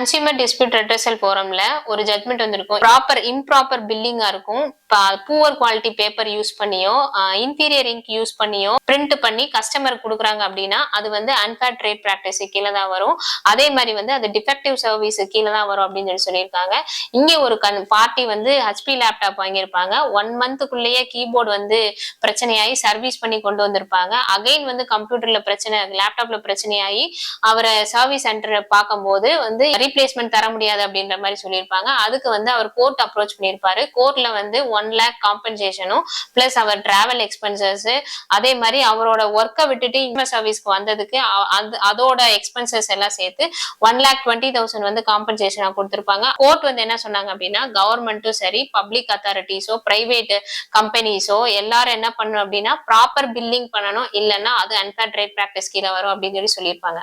Consumer dispute redressal ஃபோரம்ல ஒரு judgement வந்திருக்கும். Improper பில்லிங்கா இருக்கும். புவர் குவாலிட்டி பேப்பர் யூஸ் பண்ணியோ இன்ஃபீரியர் இங்க் யூஸ் பண்ணியோ பிரிண்ட் பண்ணி கஸ்டமர் கொடுக்குறாங்க அப்படின்னா அது வந்து அன்ஃபேர் ட்ரேட் பிராக்டிஸ் கீழே தான் வரும். அதே மாதிரி வந்து அது டிஃபெக்டிவ் சர்வீஸ் கீழே தான் வரும் அப்படின்னு சொல்லியிருக்காங்க. இங்க ஒரு பார்ட்டி வந்து ஹெச்பி லேப்டாப் வாங்கியிருப்பாங்க. 1 மந்த்துக்குள்ளேயே கீபோர்டு வந்து பிரச்சனையாகி சர்வீஸ் பண்ணி கொண்டு வந்திருப்பாங்க. அகைன் வந்து கம்ப்யூட்டர்ல பிரச்சனை, லேப்டாப்ல பிரச்சனையாகி அவரை சர்வீஸ் சென்டர் பார்க்கும்போது வந்து ரீப்ளேஸ்மெண்ட் தர முடியாது அப்படின்ற மாதிரி சொல்லியிருப்பாங்க. அதுக்கு வந்து அவர் கோர்ட் அப்ரோச் பண்ணியிருப்பாரு. கோர்ட்ல வந்து 1 lakh காம்பன்சேஷனும் plus hour travel expenses, அதே மாதிரி அவரோட ஒர்க்கை விட்டுட்டு இன்வெஸ்ட் சர்வீஸ்க்கு வந்ததுக்கு அதோட எக்ஸ்பென்சஸ் எல்லாம் சேர்த்து 1,20,000 வந்து காம்பன்சேஷனா கொடுத்திருப்பாங்க. கோர்ட் வந்து என்ன சொன்னாங்க அப்படின்னா கவர்மெண்ட்டும் சரி, பப்ளிக் அத்தாரிட்டிஸோ, பிரைவேட் கம்பெனிஸோ எல்லாரும் என்ன பண்ணணும் அப்படின்னா ப்ராப்பர் பில்லிங் பண்ணணும், இல்லைன்னா அது அன்ஃபேர் ட்ரேட் பிராக்டிஸ் கீழே வரும் அப்படின்னு சொல்லியிருப்பாங்க.